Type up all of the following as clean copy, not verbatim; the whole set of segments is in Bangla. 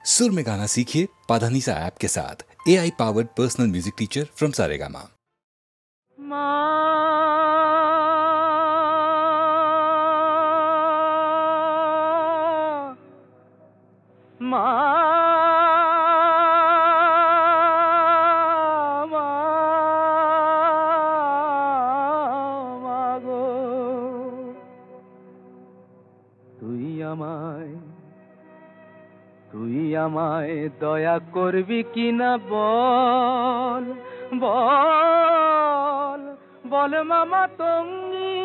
सुर में गाना सीखिए पाधानीसा ऐप के साथ। AI powered personal music teacher from Saregama. তুই আমায় দয়া করবি কিনা বল বল বল মামা তঙ্গি,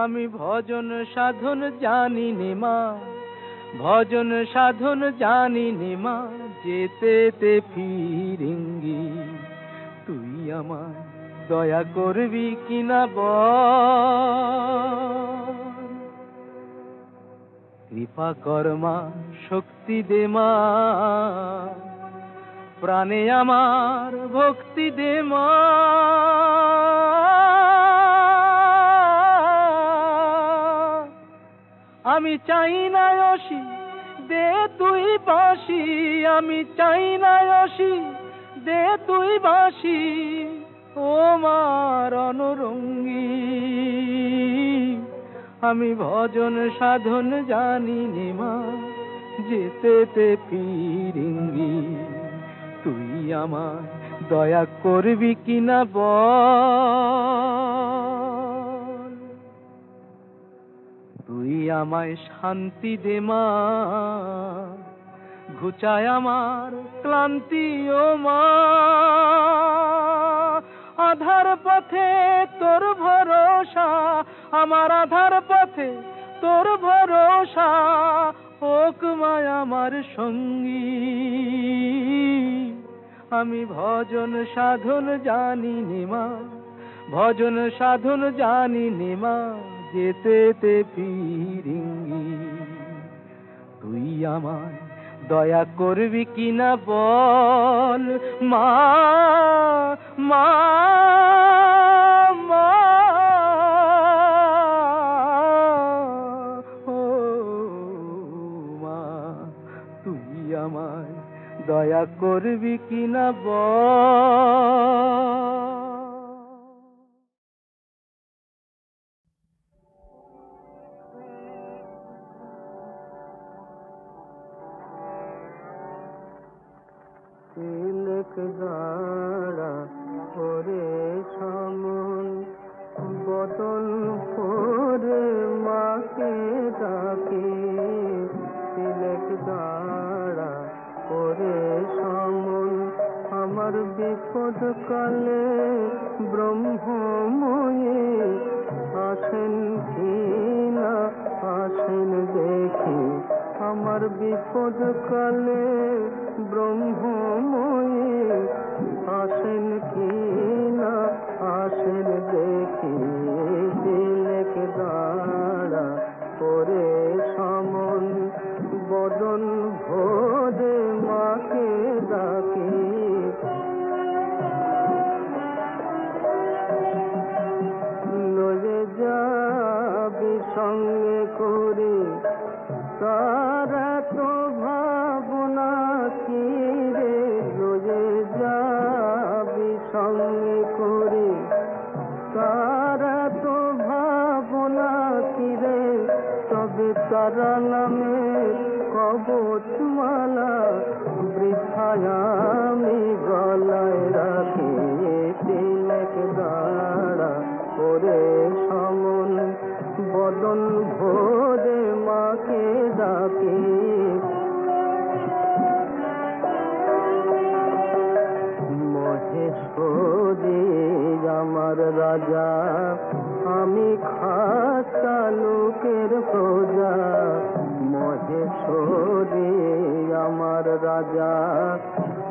আমি ভজন সাধন জানি নে মা, ভজন সাধন জানি নে মা, যেতে ফিরিঙ্গি। তুই আমায় দয়া করবি কিনা বল। কৃপা কর্মা শক্তি দে মা, প্রাণে আমার ভক্তি দে মা। আমি চাই না অসি দে তুই বাঁশি, আমি চাই না অসি দে তুই বাঁশি, ও মার অনুরঙ্গী। আমি ভজন সাধন জানি নে মা, যেতে ফিরিঙ্গি। তুই আমায় দয়া করবি কিনা বল। তুই আমায় শান্তি দে মা, ঘুচায় আমার ক্লান্তি ও মা। আধার পথে তোর ভরসা, আমার আধার পথে তোর ভরসা, হোক মায় আমার সঙ্গী। আমি ভজন সাধন জানি নে মা, ভজন সাধন জানি নে মা, যেতে ফিরিঙ্গি। তুই আমায় দয়া করবি কিনা বল মা মা মা। ও মা, তুই আমায় দয়া করবি কিনা বল। তিলক গাড়া করে সমন বদন করে মাকে ডাকে। তিলক গাড়া করে সমন আমার বিপদ কালে ব্রহ্মময়ে আসেন কি না আসেন দেখি। আমার বিপদ কালে ব্রহ্মময়ে আসেন কি না আসেন দেখি। তিলক গাড়া করে সমন বদন ভোরে মাকে ডাকি। লয়ে যাবি সঙ্গে করে তারা তো ভাবনা কি রে। লয়ে যাবি সঙ্গে করে তারা তো ভাবনা কি রে। তবে তারা নামে কবচমালা বৃথায় আমি গলায় রাখি। তিলক গাড়া করে সমন বদন ভোরে মাকে ডাকি। মহেশ্বরী আমার রাজা, আমি খাসা লোকের প্রজা। মহেশ্বরী আমার রাজা,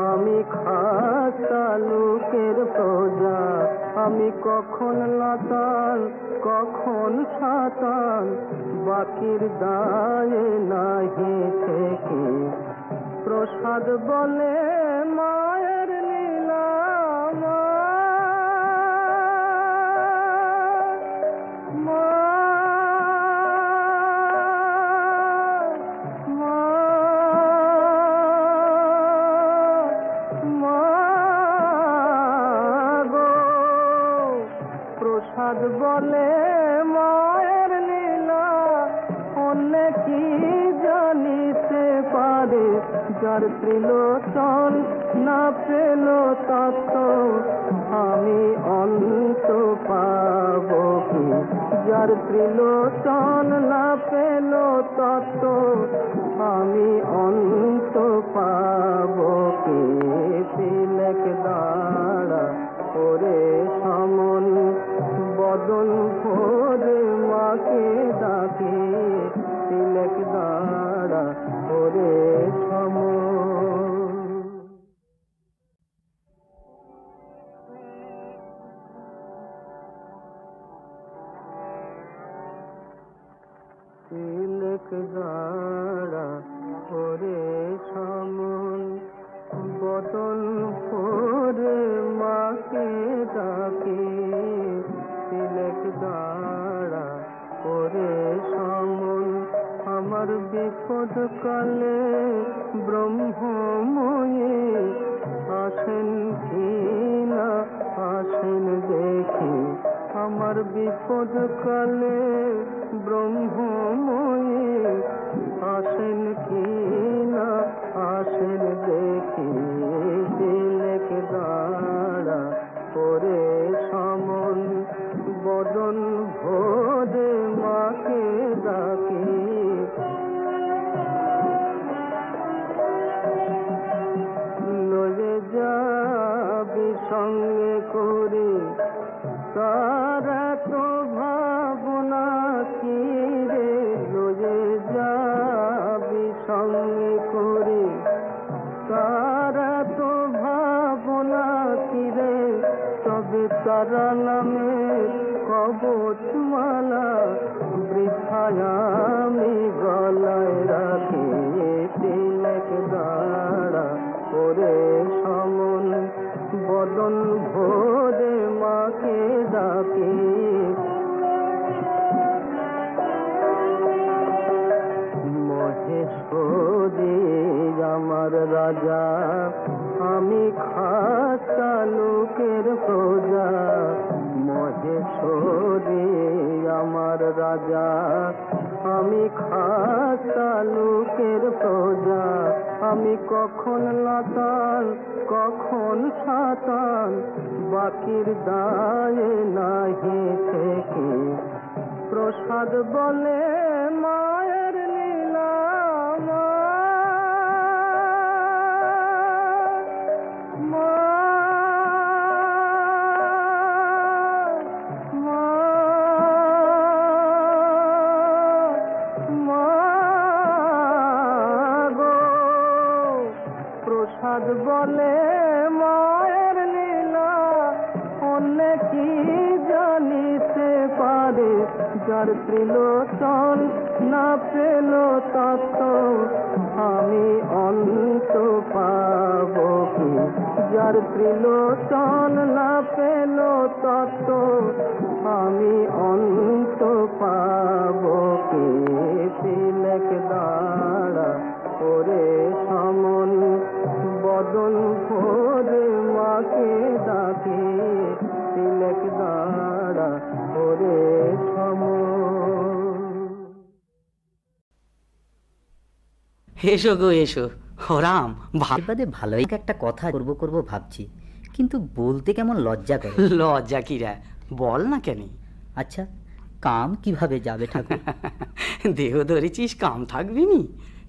আমি খাসা লোকের প্রজা। আমি কখন লাতাল কখন সাতাল, বাকির দায়ে নাহি থেকে। প্রসাদ বলে মায়ের লীলা প্রসাদ বলে মায়ের লীলা, অন্য কি জানিতে পারে, যার ত্রিলোচন না পেল তত্ত্ব আমি অন্ত পাব কি, যার ত্রিলোচন না পেল তত্ত্ব আমি অন্ত পাব কি। তিলক দাঁড়া ওরে সমন, বদন ভোরে মাকে ডাকে, তিলক দাঁড়া ওরে সমন। তিলক দাঁড়া ওরে সমন, বদন ভোরে মাকে ডাকে, তিলক দাঁড়া ওরে সমন। আমার বিপদ কালে ব্রহ্মময়ী আসেন কি না আসেন দেখি, আমার বিপদ কালে ব্রহ্মময়ী আসেন কি না আসেন দেখি, তিলক দাঁড়া ওরে সমন, বদন ভোরে মাকে ডাকে। লয়ে যাবি সঙ্গে করে তারা তো ভাবনা কি রে, লয়ে যাবি সঙ্গে করে তারা তো ভাবনা কি রে, তবে তারা নামে কবচমালা বৃথায় আমি গলায় রাখি, তিলক দাঁড়া ওরে সমন, বদন ভোরে মাকে ডাকে। মহেশ্বরী আমার রাজা, আমি খাসা লোকের প্রজা, মহেশ্বরী আমার রাজা, আমি খাসা লোকের প্রজা, আমি কখন লাতাল কখন সাতাল, বাকির দায়ে নাহি থেকে, প্রসাদ বলে মায়ের লীলা, প্রসাদ বলে মায়ের লীলা, অন্য কি জানিতে পারে, যার ত্রিলোচন না পেল তত্ত্ব আমি অন্ত পাব কি, যার ত্রিলোচন না পেল তত্ত্ব আমি অন্ত পাব কি। তিলক দাঁড়া ওরে সমন, বদন ভোরে মাকে ডাকে, তিলক দাঁড়া ওরে সমন। এসো গো এসো। রাম বাদে ভালোই একটা কথা করব ভাবছি, কিন্তু বলতে কেমন লজ্জা করে। লজ্জা কিরা, বল না কেন। আচ্ছা, কাম কিভাবে যাবে ঠাকুর? দেহ ধরেছিস, কাম থাকবি নি?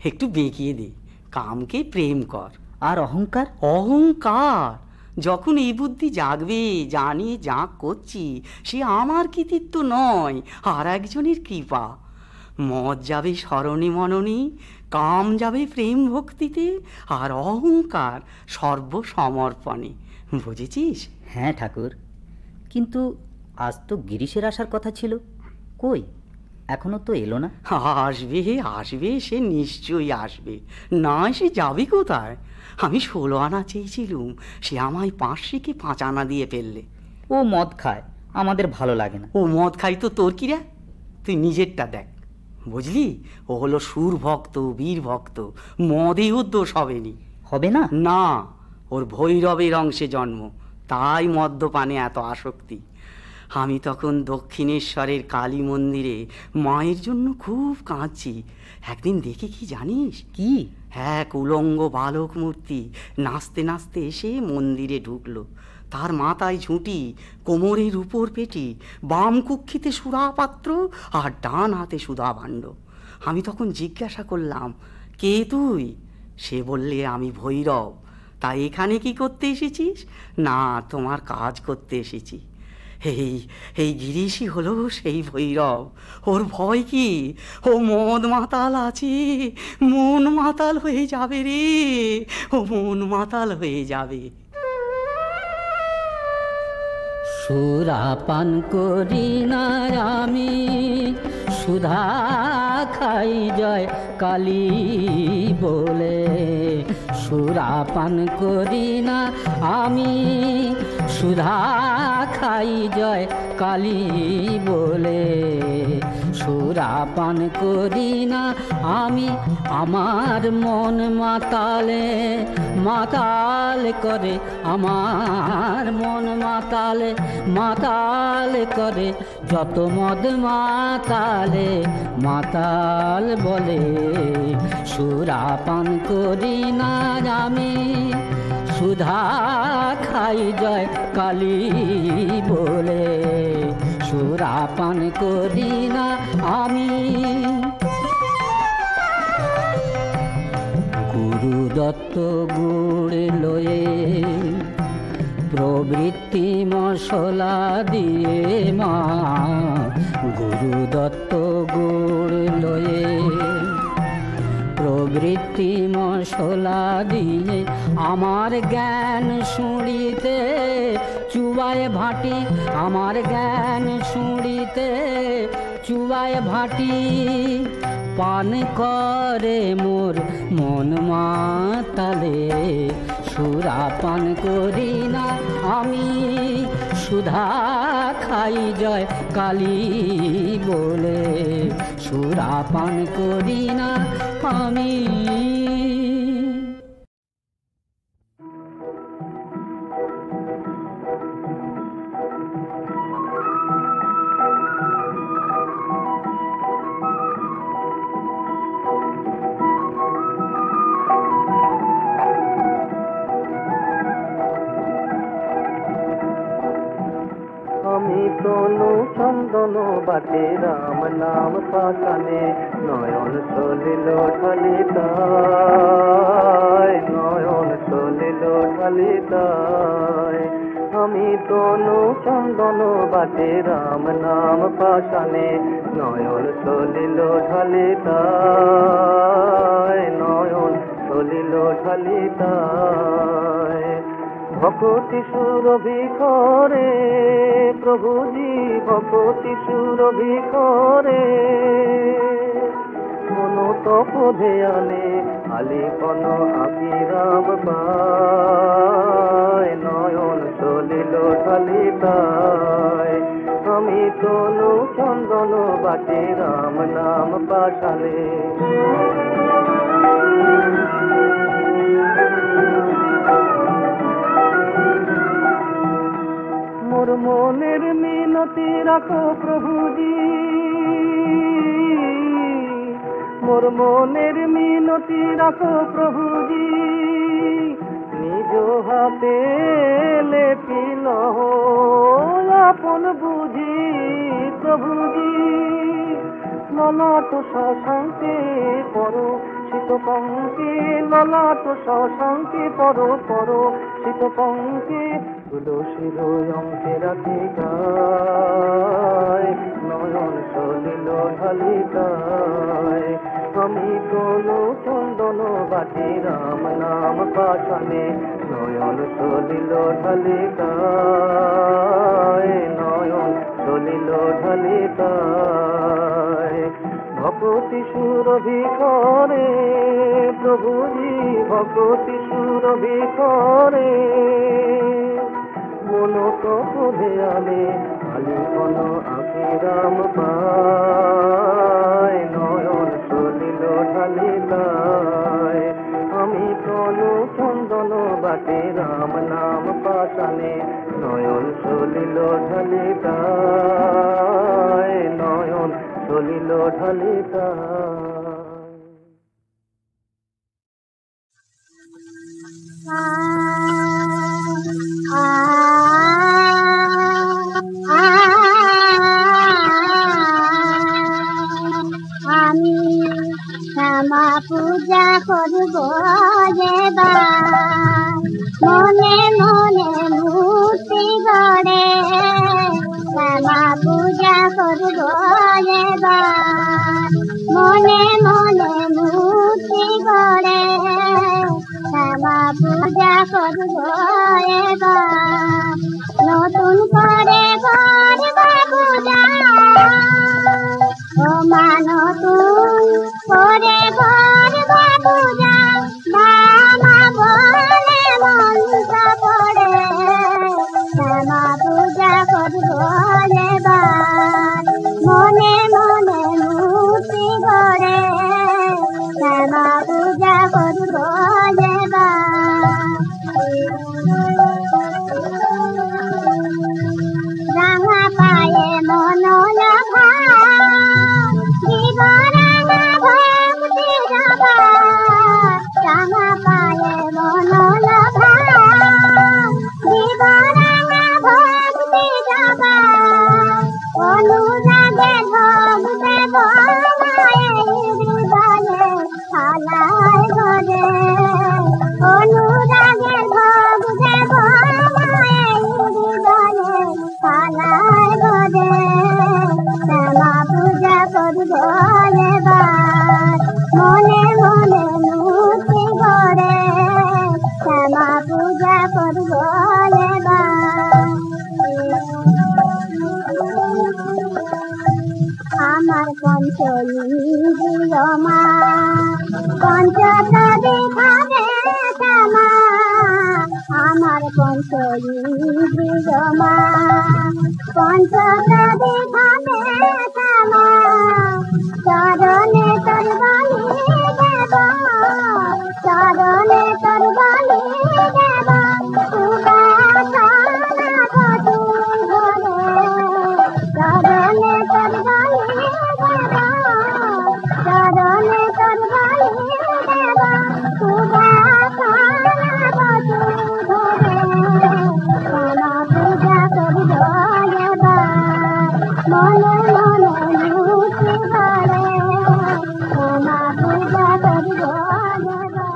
একটু বেঁকিয়ে দে, কামকে প্রেম কর। আর অহংকার? অহংকার যখন এই বুদ্ধি জাগবে, জানি যা করছি সে আমার কৃতিত্ব নয়, আর একজনের কৃপা। মদ যাবে স্মরণে মননে, কাম যাবে প্রেম ভক্তিতে, আর অহংকার সর্বসমর্পণে। বুঝেছিস? হ্যাঁ ঠাকুর, কিন্তু আজ তো গিরিশের আসার কথা ছিল, কই এখনো তো এলো না। আসবে আসবে, সে নিশ্চয়ই আসবে, না সে যাবে কোথায়? আমি 16 আনা চেয়েছিলুম, সে আমায় 5 5 আনা দিয়ে ফেললে। ও মদ খায়, আমাদের ভালো লাগে না। ও মদ খাই তো তোর কিরা? তুই নিজেরটা দেখ, বুঝলি? ও হলো সুর ভক্ত, বীর ভক্ত, মদে ওর দোষ হবেনি। হবে না? না, ওর ভৈরবের অংশে জন্ম, তাই মদ্যপানে এত আসক্তি। আমি তখন দক্ষিণেশ্বরের কালী মন্দিরে মায়ের জন্য খুব কাঁদছি। একদিন দেখে কি জানিস? কি? এক উলঙ্গ বালক মূর্তি নাচতে নাচতে এসে মন্দিরে ঢুকলো। তার মাথায় ঝুঁটি, কোমরের উপর পেটি, বাম কুক্ষিতে সুধাপাত্র আর ডান হাতে সুধাভাণ্ড। আমি তখন জিজ্ঞাসা করলাম, কে তুই? সে বললে, আমি ভৈরব। তা এখানে কি করতে এসেছিস? না, তোমার কাজ করতে এসেছি। এই এই গিরিশই হলো সেই ভৈরব। ওর ভয় কি? ও মদ মাতাল আছে, মন মাতাল হয়ে যাবে রে, ও মন মাতাল হয়ে যাবে। সুরাপান করি না আমি, সুধা খাই জয় কালী বলে। সুরাপান করি না আমি, সুধা খাই জয় কালী বলে। সুরাপান করি না আমি, আমার মন মাতালে মাতাল করে, আমার মন মাতালে মাতাল করে। যত মদ মাতালে মাতাল বলে। সুরাপান করি না আমি, সুধা খাই জয় কালী বলে। সুরাপান করি না আমি। গুরু দত্ত গুড় লয়ে, প্রবৃত্তি মশলা দিয়ে মা। গুরু দত্ত গুড় লয়ে, প্রবৃত্তি মশলা দিয়ে আমার জ্ঞান শুঁড়িতে চুবায় ভাটি। আমার জ্ঞান শুঁড়িতে চুবায় ভাটি। পান করে মোর মন মাতালে। সুরাপান করি না আমি, সুধা খাই জয় কালী বলে। সুরাপান করি না আমি। আমি তনু চন্দন বাটে রাম নাম পাশানে, নয়ন চলিল ঢালিতায়, নয়ন চলিল ঢালিতায়। আমি তনু চন্দন বাটে রাম নাম পাশানে, নয়ন চলিল ঢালিতায়, নয়ন চলিল ঢালিতায়। ভকতি সুরভি করে প্রভুজি, ভকতি সুরভি করে। মন তপ ধ্যানে আলিপন আকি রাম পায়, নয়ন চলিল ঢালিতায়। আমি তনু চন্দন বাটে রাম নাম পাশানে। মোর মনের মিনতি রাখো প্রভুজি, মোর মনের মিনতি রাখো প্রভুজি। নিজ হাতে লেপিল আপন বুঝি প্রভুজি। ললাট শশাঙ্কে পর শীত পঙ্কে, ললাট শশাঙ্কে পর পর শীত পঙ্কে। তুলসীর অঙ্কে রাখি গায়, নয়ন চলিল ঢালিতায়। আমি তনু চন্দন বাটে রাম নাম পাশানে, নয়ন চলিল ঢালিতায়, নয়ন চলিল ঢালিতায়। ভকতি সুরভি করে প্রভুজি, ভকতি সুরভি করে। মন তপ ধ্যানে আলিপন আকি রাম পায়, নয়ন চলিল ঢালিতায়। আমি তনু চন্দন বাটে রাম নাম পাশানে, নয়ন চলিল ঢালিতায়। কালে তাহার। আমি শ্যামা পূজা করব এবার, মনে মনে মূর্তি গড়ে শ্যামা পূজা করব এবার, মনে মনে মূর্তি গড়ে শ্যামা পূজা করব এবার, নতুন করে করব পূজা ও মা, নতুন করে করব পূজা, মামা বলে মন্ত্র পড়ে শ্যামা পূজা করব এবার, মনে মনে মূর্তি গড়ে শ্যামা পূজা করব এবার। রাঙা পায়ে মনোলভা দিব রাঙা ভক্তি জবা, রাঙা পায়ে মনোলভা দিব রাঙা ভক্তি জবা, অনুরাগে ভোগ দেব মায়ের হৃদয়ে থালায় ভরে, অনুরাগে ভোগ দেব মায়ের হৃদয়ে থালায় ভরে, শ্যামা পূজা করব এবার, মনে মনে মূর্তি গড়ে শ্যামা পূজা করব এবার। আমার পঞ্চইন্দ্রিয় মা পঞ্চতরে ভাবে শ্যামা, আমার পঞ্চইন্দ্রিয় মা পঞ্চতরে ভাবে শ্যামা, চরণে তোর বলি দেব, চরণে তোর বলি দেব, সুবাসনা বধূ ধরে, চরণে তোর বলি দেব, চরণে তোর বলি দেব, সুবাসনা বধূ ধরে শ্যামা পূজা করব এবার, মনে মনে মূর্তি গড়ে শ্যামা পূজা করব এবার।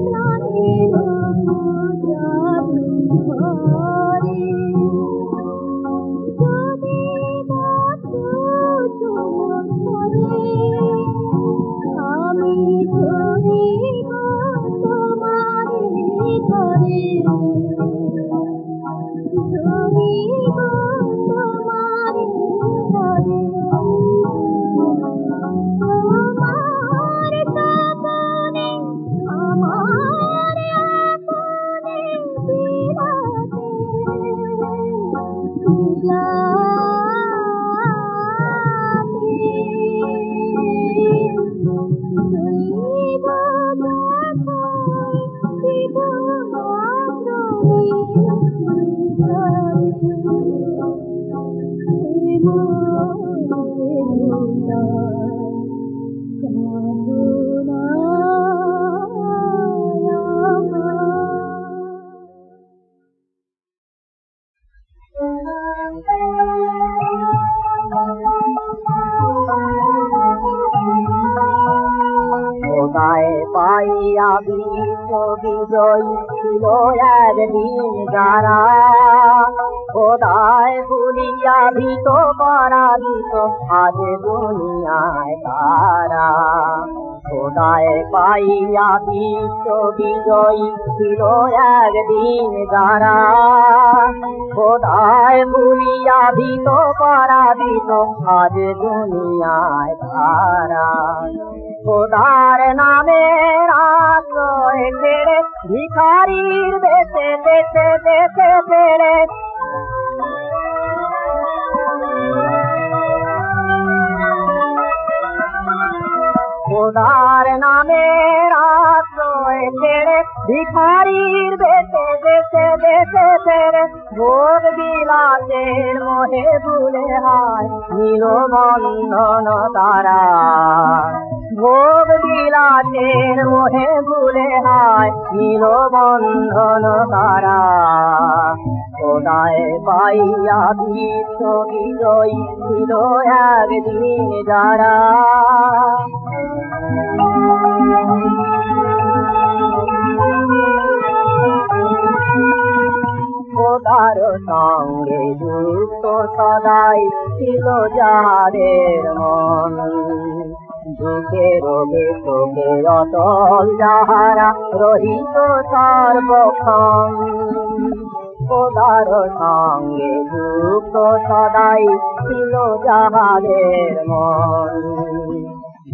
প্রাণের পূজা ঘরে খোদায় পাইয়া বিশ্ব বিজয়ী ছিল একদিন যারা, খোদায় ভুলিয়া ভীত পরাজিত আজ দুনিয়ায় তারা। খোদায় পাইয়া বিশ্ব বিজয়ী ছিল একদিন যারা, খোদায় ভুলিয়া ভীত পরাজিত আজ দুনিয়ায় তারা। খোদার নামের আশ্রয় ছেড়ে ভিখারির বেশে দেশে দেশে ফেরে, খোদার নামের আশ্রয় ছেড়ে ভিখারির বেশে দেশে দেশে ফেরে, ভোগ বিলাসের মোহে ভুলে হায় নীল বন্ধন তারা। ভোগ বিলাসের মোহে ভুলে হায় নীল বন্ধন তারা। খোদায় পাইয়া বিশ্ব বিজয়ী ছিল একদিন যারা। খোদার সঙ্গে যুক্ত সদাই ছিল যাদের মন, দুঃখে রোগে শোকে অটল যাহারা রহিত সর্বক্ষণ। খোদার সঙ্গে যুক্ত সদাই ছিল যাহাদের মন,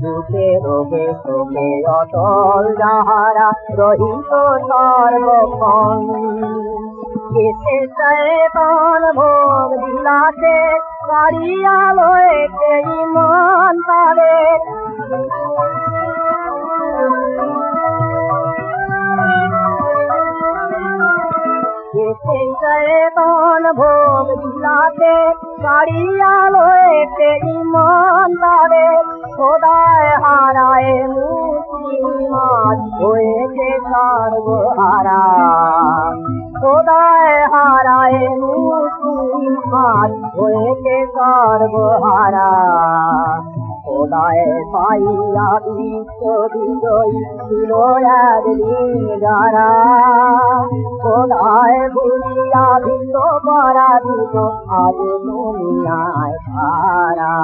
দুঃখে রোগে শোকে অটল যাহারা রহিত সর্বক্ষণ। কেসে শয়তান ভোগ বিলাসে কাড়িয়া লয়েছে ইমান তাদের, কেসে শয়তান ভোগ বিলাসে কাড়িয়া লয়েছে ইমান তাদের। খোদায় হারায় মুসলিমান হয়েছে সর্বহারা, খোদায় হারায় মুসলিমান হয়েছে সর্বহারা। খোদায় পাইয়া বিশ্ব বিজয়ী ছিল একদিন যারা, খোদায় ভুলিয়া ভীত পরাজিত আজ দুনিয়ায় তারা।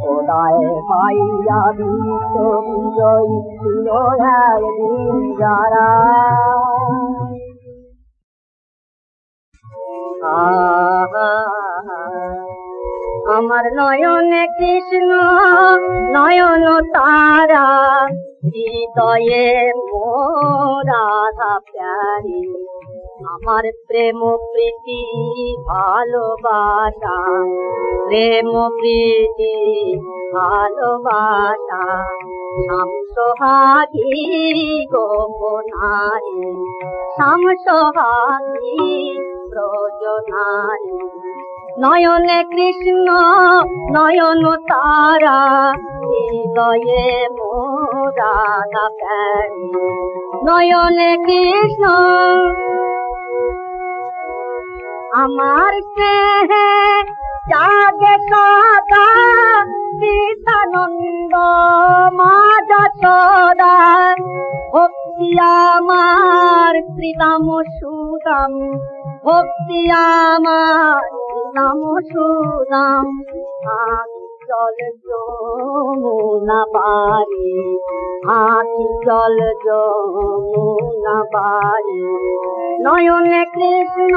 খোদায় পাইয়া বিশ্ব বিজয়ী ছিল একদিন যারা। আমার নয়নে কৃষ্ণ নয়ন তারা, হৃদয়ে মোর রাধা প্যারি। আমার প্রেম প্রীতি ভালোবাসা, প্রেম প্রীতি ভালোবাসা, শাম সোহাগী গোপনারী, শাম সোহাগী ব্রজনারী। নয়নে কৃষ্ণ নয়ন তারা, হৃদয়ে মোর রাধা প্যারি। নয়নে কৃষ্ণ আমার স্নেহে জাগে সদা, চিতানন্দ মা যশোদা। ভক্তি আমার শ্রীরাম সুদাম, ভক্তি আমার শ্রীরাম সুদাম। আখি জল যমুনা পারি, আখি জল যমুনা পারি। নয়নে কৃষ্ণ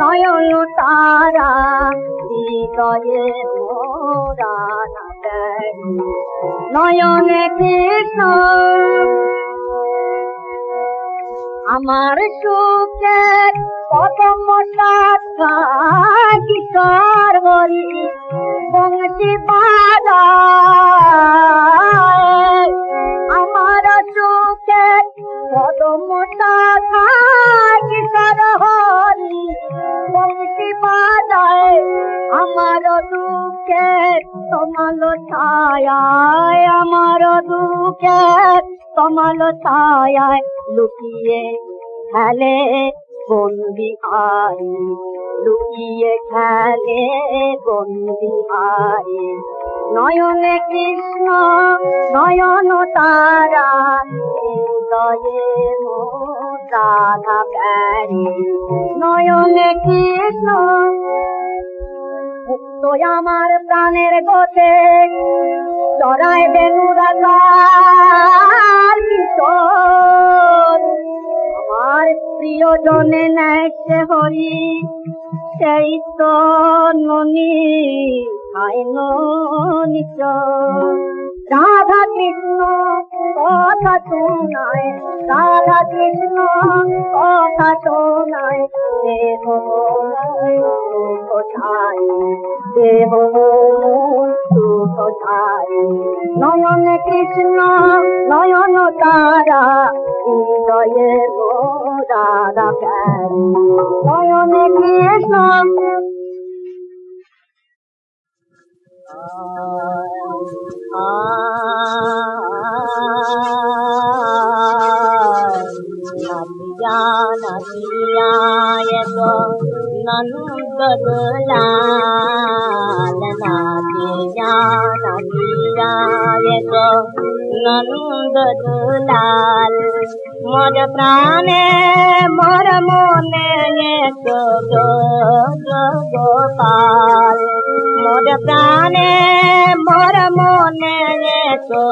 নয়ন তারা, হৃদয়ে মোর রাধা প্যারি। নয়নে কৃষ্ণ আমার সুখের কদম শাখা, কিশোর হরি বংশী বাজায়। আমার সুখের কদম শাখা, কিশোর হরি বংশী বাজায়। আমার দুঃখের তমাল ছায়ায়, আমার দুঃখের তমাল ছায়ায় লুকিয়ে খেলে বন্দিহারি, লুকিয়ে খেলে বন্দিহারি। নয়নে কৃষ্ণ নয়ন তারা হৃদয়ে মোর রাধা প্যারি নয়নে কৃষ্ণ মুক্ত আমার প্রাণের গোতে চড়ায় বেনু রাধার কিশোর আমার প্রিয়জনে নেয় সে হরি সেই তো ননি আইন নিচ রাধা কৃষ্ণ কথা শোনায় রাধা কৃষ্ণ কথা শোনায় দেহ কোথায় দেহ কোথায় নয়ন কৃষ্ণ নয়ন তারা হৃদয়ে রাধা প্যারি নয়নে কৃষ্ণ नदिया नदिया ये तो नंद दुलाल नदिया नदिया ये तो नंद दुलाल मोर प्राणे मोर मोने ये तो गोपाल मोर प्राणे मोर मोने ये तो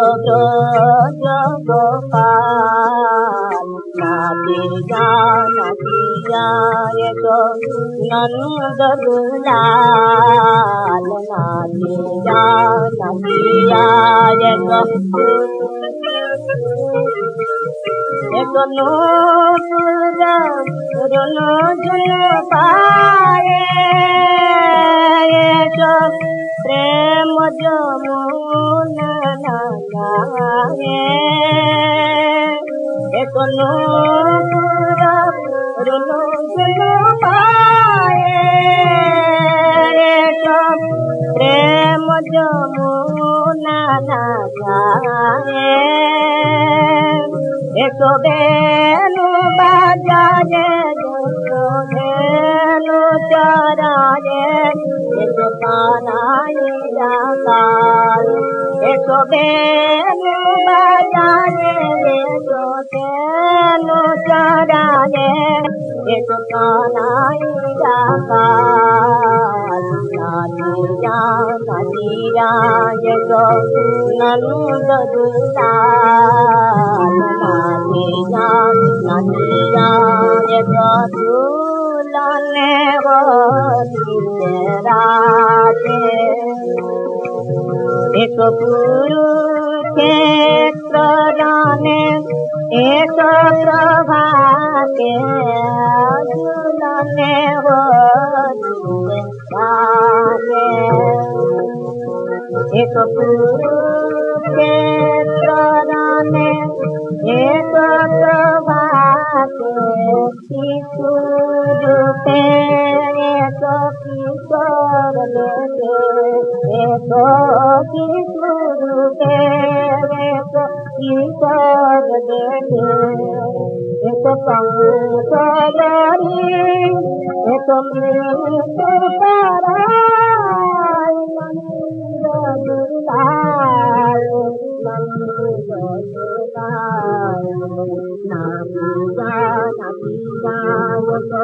गोपाल नदिया नदिया ये तो नंद दुलाल नदिया नदिया ये तो रुनु जुनु पाए प्रेम जमुना नाये रुनु जुनु पाए प्रेम जमुना नाये एक बेनु बाजाए धेनु चराए एक कानाई जाकाल एक बेनु बाजाए धेनु चराए एक कानाई जाकाल नदिया नदिया ये तो नंद दुलाल नदिया नदिया ये तो दुलाने वो राधे एक गुरु क्षेत्र जाने एक प्रभाते दुलाने वो राधे एक गुरु क्षेत्र जाने एक प्रभाते किशोर पे एक किशोर लेके एक किशोर पे एक किशोर लेके एक पंकजरी एक मृत पराय नंद दुलाल नंद दुलाल नदिया नदिया ये तो